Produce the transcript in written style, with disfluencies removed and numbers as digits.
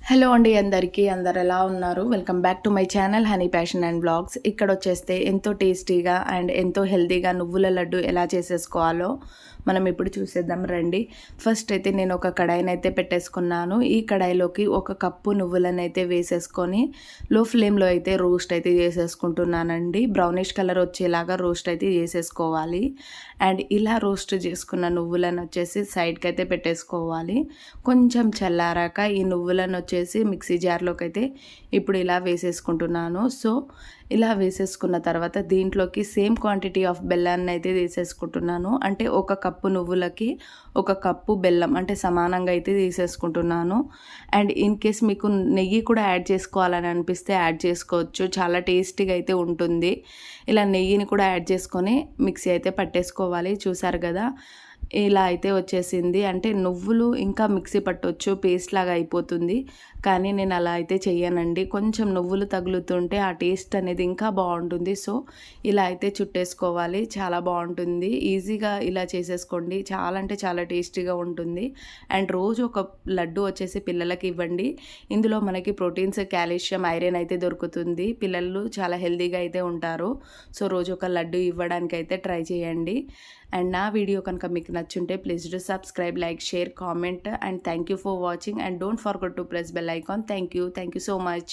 Hello అండి అందరికీ అందరు ఎలా ఉన్నారు? Welcome back to my channel Honey Passion and Blogs. ఇక్కడ వచ్చేస్తే ఎంతో టేస్టీగా అండ్ ఎంతో హెల్తీగా నువ్వుల లడ్డు ఎలా చేసేసుకోవాలో మనం ఇప్పుడు చూసేద్దాం రండి. ఫస్ట్ అయితే నేను ఒక కడాయిని అయితే పెట్టేసుకున్నాను. ఈ కడాయిలోకి ఒక కప్పు నువ్వులను అయితే వేసేసుకొని లో ఫ్లేమ్లో అయితే రోస్ట్ అయితే చేసేసుకుంటున్నానండి. బ్రౌనిష్ కలర్ వచ్చేలాగా రోస్ట్ అయితే చేసేసుకోవాలి. అండ్ ఇలా రోస్ట్ చేసుకున్న నువ్వులను వచ్చేసి సైడ్కి అయితే పెట్టేసుకోవాలి. కొంచెం చల్లారాక ఈ నువ్వులను వచ్చేసి మిక్సీ జార్లోకి అయితే ఇప్పుడు ఇలా వేసేసుకుంటున్నాను. సో ఇలా వేసేసుకున్న తర్వాత దీంట్లోకి సేమ్ క్వాంటిటీ ఆఫ్ బెల్లాన్ని అయితే తీసేసుకుంటున్నాను. అంటే ఒక కప్పు నువ్వులకి ఒక కప్పు బెల్లం అంటే సమానంగా అయితే తీసేసుకుంటున్నాను. అండ్ ఇన్ కేస్ మీకు నెయ్యి కూడా యాడ్ చేసుకోవాలని అనిపిస్తే యాడ్ చేసుకోవచ్చు. చాలా టేస్టీగా అయితే ఉంటుంది. ఇలా నెయ్యిని కూడా యాడ్ చేసుకొని మిక్సీ అయితే పట్టేసుకోవాలి. చూసారు కదా, ఇలా అయితే వచ్చేసింది. అంటే నువ్వులు ఇంకా మిక్సీ పట్టొచ్చు, పేస్ట్ లాగా అయిపోతుంది. కానీ నేను అలా అయితే చెయ్యనండి. కొంచెం నువ్వులు తగులుతుంటే ఆ టేస్ట్ అనేది ఇంకా బాగుంటుంది. సో ఇలా అయితే చుట్టేసుకోవాలి. చాలా బాగుంటుంది. ఈజీగా ఇలా చేసేసుకోండి. చాలా అంటే చాలా టేస్టీగా ఉంటుంది. అండ్ రోజు ఒక లడ్డు వచ్చేసి పిల్లలకి ఇవ్వండి. ఇందులో మనకి ప్రోటీన్స్, కాల్షియం, ఐరన్ అయితే దొరుకుతుంది. పిల్లలు చాలా హెల్తీగా అయితే ఉంటారు. సో రోజు ఒక లడ్డు ఇవ్వడానికి అయితే ట్రై చేయండి. అండ్ నా వీడియో కనుక మీకు నచ్చుంటే please do subscribe, like, share, comment and thank you for watching and don't forget to press bell icon. Thank you so much.